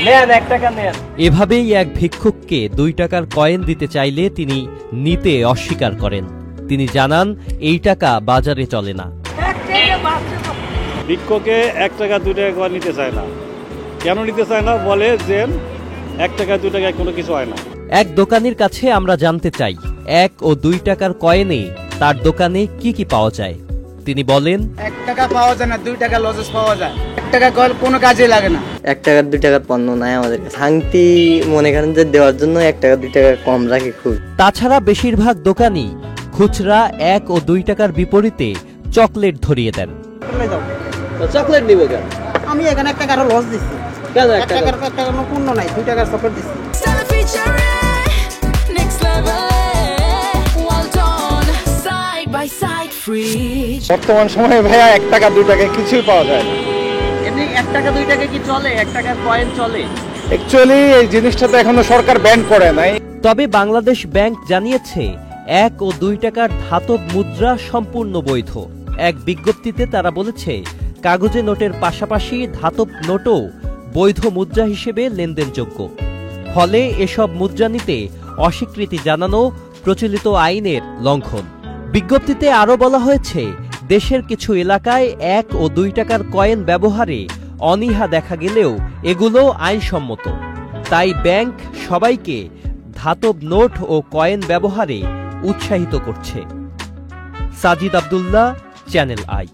নেন 1 টাকা নেন। এভাবেই এক ভিক্ষুককে 2 টাকার কয়েন দিতে চাইলে তিনি নিতে অস্বীকার করেন। তিনি জানান এই টাকা বাজারে চলে না। ভিক্ষুকে 1 টাকা 2 টাকা কয়েন নিতে চায় না। কেন নিতে চায় না? বলে যে 1 টাকা 2 টাকায় কোনো কিছু হয় না। এক দোকানির কাছে আমরা জানতে চাই 1 ও 2 টাকার কয়েনে তার দোকানে কি কি পাওয়া যায়। তিনি বলেন 1 টাকা পাওয়া যায় না, 2 টাকা লজেস পাওয়া যায়। 1 টাকা কয়েন কোনো কাজে লাগে না। 1 টাকা 2 টাকার পণ্য নাই আমাদের কাছে। শান্তি মনে করেন যে দেওয়ার জন্য 1 টাকা 2 টাকা কম রাখে খুব। তাছাড়া বেশিরভাগ দোকানি খুচরা 1 ও 2 টাকার বিপরীতে চকলেট ধরিয়ে দেন। চকলেট নিব কেন? আমি এখানে 1 টাকার লস দিচ্ছি। কেন 1 টাকার কোনো পণ্য নাই, 2 টাকার চকলেট দিচ্ছি। বর্তমান সময়ে ভাইয়া 1 টাকা 2 টাকায় কিছুই পাওয়া যায় না। এমনি 1 টাকা 2 টাকা কি চলে? 1 টাকার কয়েন চলে? অ্যাকচুয়ালি এই জিনিসটা তো এখনো সরকার ব্যান করে নাই। তবে বাংলাদেশ ব্যাংক জানিয়েছে 1 ও 2 টাকার ধাতব মুদ্রা সম্পূর্ণ বৈধ। এক বিজ্ঞপ্তিতে তারা বলেছে কাগজে নোটের পাশাপাশি ধাতব নোটও বৈধ মুদ্রা হিসেবে লেনদেনযোগ্য। ফলে এসব মুদ্রা নিতে অস্বীকৃতি জানানো প্রচলিত আইনের লঙ্ঘন। বিজ্ঞপ্তিতে আরও বলা হয়েছে দেশের কিছু এলাকায় 1 ও 2 টাকার কয়েন ব্যবহারে অনীহা দেখা গেলেও এগুলো আইনসম্মত। তাই ব্যাংক সবাইকে ধাতব নোট ও কয়েন ব্যবহারে উৎসাহিত করছে। Sajid Abdullah, channel I.